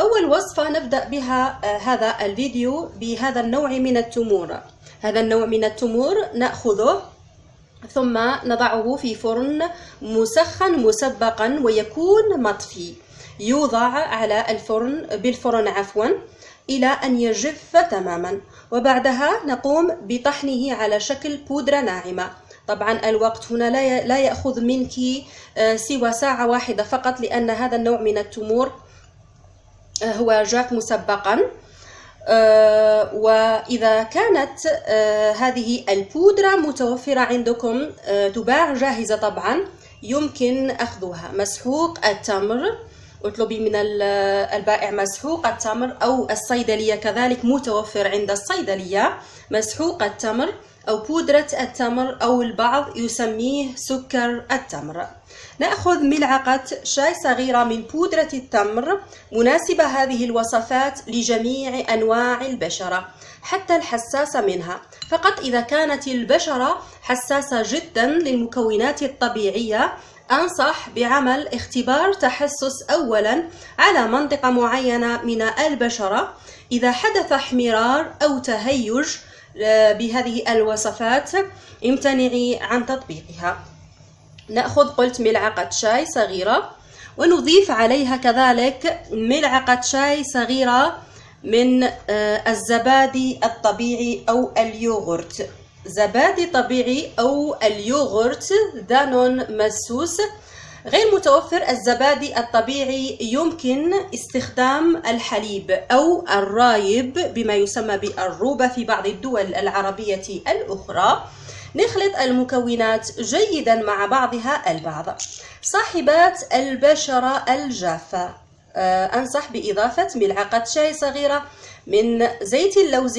أول وصفة نبدأ بها هذا الفيديو بهذا النوع من التمور. هذا النوع من التمور نأخذه ثم نضعه في فرن مسخن مسبقا ويكون مطفي، يوضع على بالفرن إلى أن يجف تماما، وبعدها نقوم بطحنه على شكل بودرة ناعمة. طبعا الوقت هنا لا يأخذ منك سوى ساعة واحدة فقط، لأن هذا النوع من التمور هو جاف مسبقا. وإذا كانت هذه البودرة متوفرة عندكم تباع جاهزة طبعا يمكن أخذها. مسحوق التمر، اطلبي من البائع مسحوق التمر، أو الصيدلية كذلك متوفر عند الصيدلية مسحوق التمر أو بودرة التمر، أو البعض يسميه سكر التمر. نأخذ ملعقة شاي صغيرة من بودرة التمر، مناسبة هذه الوصفات لجميع أنواع البشرة حتى الحساسة منها، فقط إذا كانت البشرة حساسة جدا للمكونات الطبيعية أنصح بعمل اختبار تحسس أولا على منطقة معينة من البشرة. إذا حدث احمرار أو تهيج بهذه الوصفات امتنعي عن تطبيقها. نأخذ قلت ملعقة شاي صغيرة، ونضيف عليها كذلك ملعقة شاي صغيرة من الزبادي الطبيعي أو اليوغورت. زبادي طبيعي أو اليوغورت دانون مسوس غير متوفر. الزبادي الطبيعي يمكن استخدام الحليب أو الرايب بما يسمى بالروبة في بعض الدول العربية الأخرى. نخلط المكونات جيدا مع بعضها البعض. صاحبات البشرة الجافة أنصح بإضافة ملعقة شاي صغيرة من زيت اللوز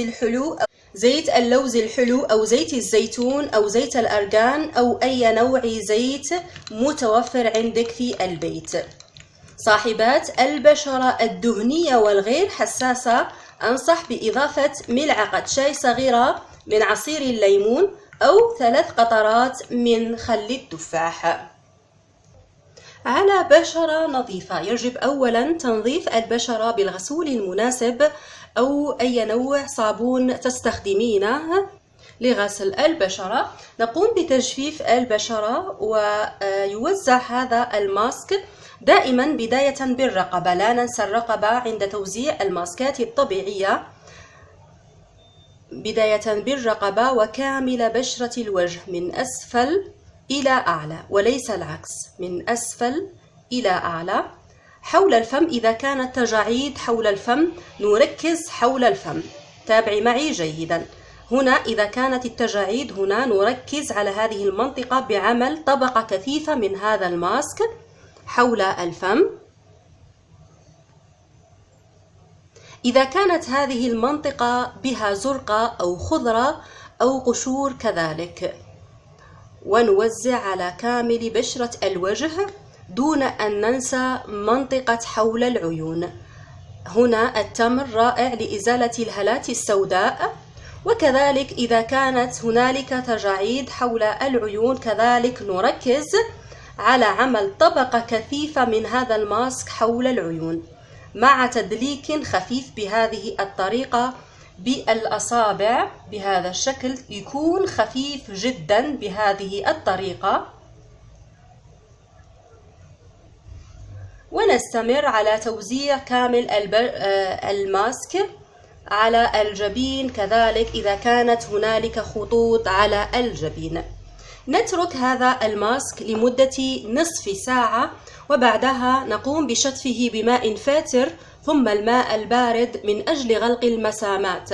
الحلو أو زيت الزيتون أو زيت الأرغان أو أي نوع زيت متوفر عندك في البيت. صاحبات البشرة الدهنية والغير حساسة أنصح بإضافة ملعقة شاي صغيرة من عصير الليمون أو 3 قطرات من خل التفاح. على بشرة نظيفة يجب أولا تنظيف البشرة بالغسول المناسب أو أي نوع صابون تستخدمينه لغسل البشرة. نقوم بتجفيف البشرة ويوزع هذا الماسك دائما بداية بالرقبة، لا ننسى الرقبة عند توزيع الماسكات الطبيعية، بداية بالرقبة وكامل بشرة الوجه من أسفل إلى أعلى وليس العكس، من أسفل إلى أعلى. حول الفم إذا كانت تجاعيد حول الفم نركز حول الفم، تابعي معي جيدا. هنا إذا كانت التجاعيد هنا نركز على هذه المنطقة بعمل طبقة كثيفة من هذا الماسك حول الفم. إذا كانت هذه المنطقة بها زرقة أو خضرة أو قشور كذلك، ونوزع على كامل بشرة الوجه دون أن ننسى منطقة حول العيون. هنا التمر رائع لإزالة الهالات السوداء، وكذلك إذا كانت هنالك تجاعيد حول العيون كذلك نركز على عمل طبقة كثيفة من هذا الماسك حول العيون مع تدليك خفيف بهذه الطريقة بالأصابع بهذا الشكل، يكون خفيف جدا بهذه الطريقة. ونستمر على توزيع كامل الماسك على الجبين كذلك إذا كانت هنالك خطوط على الجبين. نترك هذا الماسك لمدة نصف ساعة، وبعدها نقوم بشطفه بماء فاتر ثم الماء البارد من أجل غلق المسامات.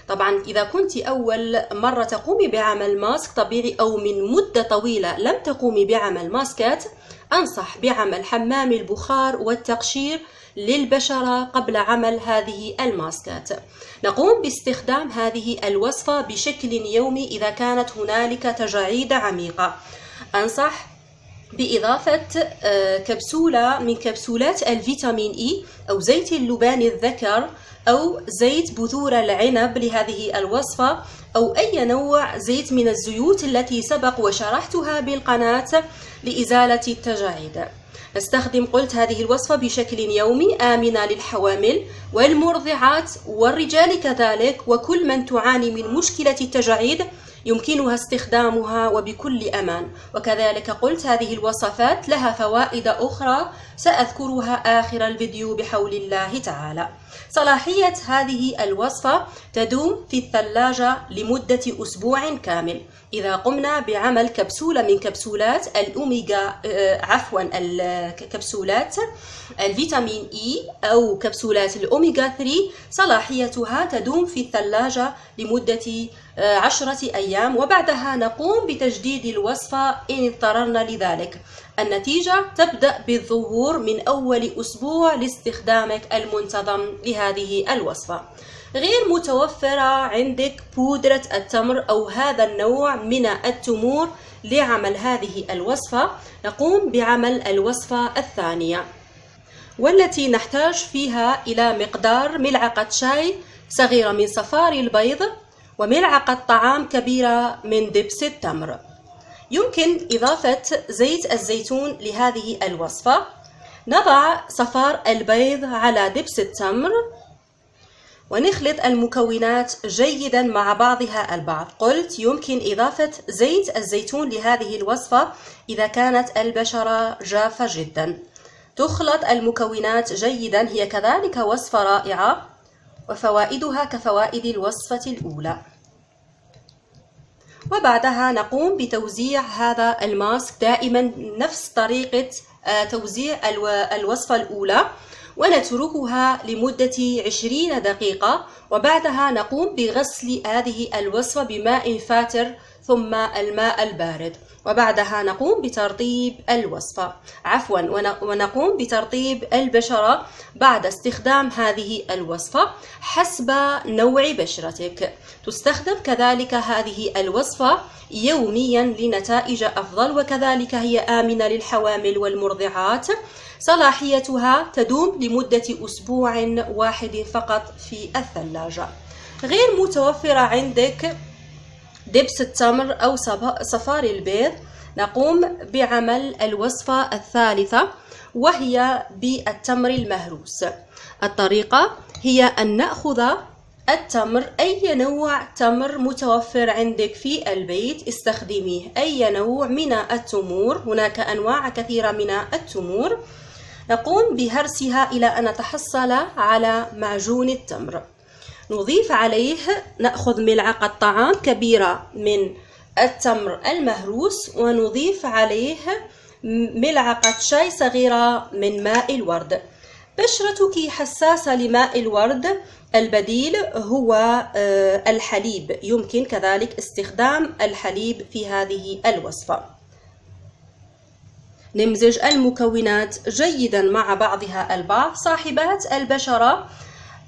طبعا إذا كنت أول مرة تقومي بعمل ماسك طبيعي أو من مدة طويلة لم تقومي بعمل ماسكات، أنصح بعمل حمام البخار والتقشير للبشرة قبل عمل هذه الماسكات. نقوم باستخدام هذه الوصفة بشكل يومي إذا كانت هنالك تجاعيد عميقة. أنصح بإضافة كبسولة من كبسولات الفيتامين إي أو زيت اللبان الذكر أو زيت بذور العنب لهذه الوصفة، أو أي نوع زيت من الزيوت التي سبق وشرحتها بالقناة لإزالة التجاعيد. نستخدم قلت هذه الوصفة بشكل يومي آمنة للحوامل والمرضعات والرجال كذلك، وكل من تعاني من مشكلة التجاعيد يمكنها استخدامها وبكل أمان. وكذلك قلت هذه الوصفات لها فوائد أخرى سأذكرها آخر الفيديو بحول الله تعالى. صلاحية هذه الوصفة تدوم في الثلاجة لمدة أسبوع كامل. إذا قمنا بعمل كبسولة من كبسولات الأوميغا كبسولات الفيتامين إي أو كبسولات الأوميغا 3 صلاحيتها تدوم في الثلاجة لمدة 10 أيام، وبعدها نقوم بتجديد الوصفة إن اضطررنا لذلك. النتيجة تبدأ بالظهور من أول أسبوع لاستخدامك المنتظم لهذه الوصفة. غير متوفرة عندك بودرة التمر أو هذا النوع من التمور لعمل هذه الوصفة، نقوم بعمل الوصفة الثانية، والتي نحتاج فيها إلى مقدار ملعقة شاي صغيرة من صفار البيض وملعقة طعام كبيرة من دبس التمر. يمكن إضافة زيت الزيتون لهذه الوصفة. نضع صفار البيض على دبس التمر ونخلط المكونات جيدا مع بعضها البعض. قلت يمكن إضافة زيت الزيتون لهذه الوصفة إذا كانت البشرة جافة جدا. تخلط المكونات جيدا، هي كذلك وصفة رائعة وفوائدها كفوائد الوصفة الأولى. وبعدها نقوم بتوزيع هذا الماسك دائما نفس طريقة توزيع الوصفة الأولى، ونتركها لمدة 20 دقيقة، وبعدها نقوم بغسل هذه الوصفة بماء فاتر ثم الماء البارد، وبعدها نقوم بترطيب الوصفة ونقوم بترطيب البشرة بعد استخدام هذه الوصفة حسب نوع بشرتك. تستخدم كذلك هذه الوصفة يوميا لنتائج أفضل، وكذلك هي آمنة للحوامل والمرضعات. صلاحيتها تدوم لمدة أسبوع واحد فقط في الثلاجة. غير متوفرة عندك دبس التمر أو صفار البيض، نقوم بعمل الوصفة الثالثة وهي بالتمر المهروس. الطريقة هي أن نأخذ التمر، أي نوع تمر متوفر عندك في البيت استخدميه، أي نوع من التمور، هناك أنواع كثيرة من التمور. نقوم بهرسها إلى أن نتحصل على معجون التمر. نضيف عليه، نأخذ ملعقة طعام كبيرة من التمر المهروس ونضيف عليه ملعقة شاي صغيرة من ماء الورد. بشرتك حساسة لماء الورد، البديل هو الحليب، يمكن كذلك استخدام الحليب في هذه الوصفة. نمزج المكونات جيدا مع بعضها البعض. صاحبات البشرة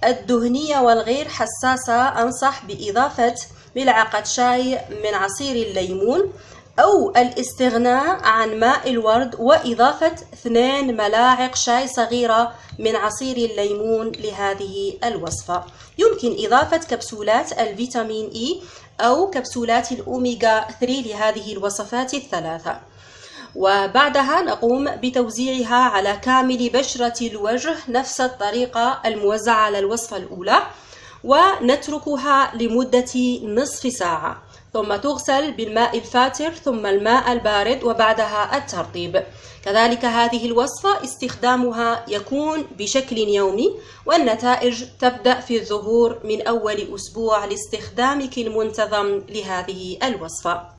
الدهنية والغير حساسة أنصح بإضافة ملعقة شاي من عصير الليمون أو الاستغناء عن ماء الورد وإضافة 2 ملاعق شاي صغيرة من عصير الليمون لهذه الوصفة. يمكن إضافة كبسولات الفيتامين إي أو كبسولات الأوميغا 3 لهذه الوصفات الثلاثة. وبعدها نقوم بتوزيعها على كامل بشرة الوجه نفس الطريقة الموزعة على الوصفة الأولى، ونتركها لمدة نصف ساعة، ثم تغسل بالماء الفاتر ثم الماء البارد وبعدها الترطيب. كذلك هذه الوصفة استخدامها يكون بشكل يومي، والنتائج تبدأ في الظهور من أول أسبوع لاستخدامك المنتظم لهذه الوصفة.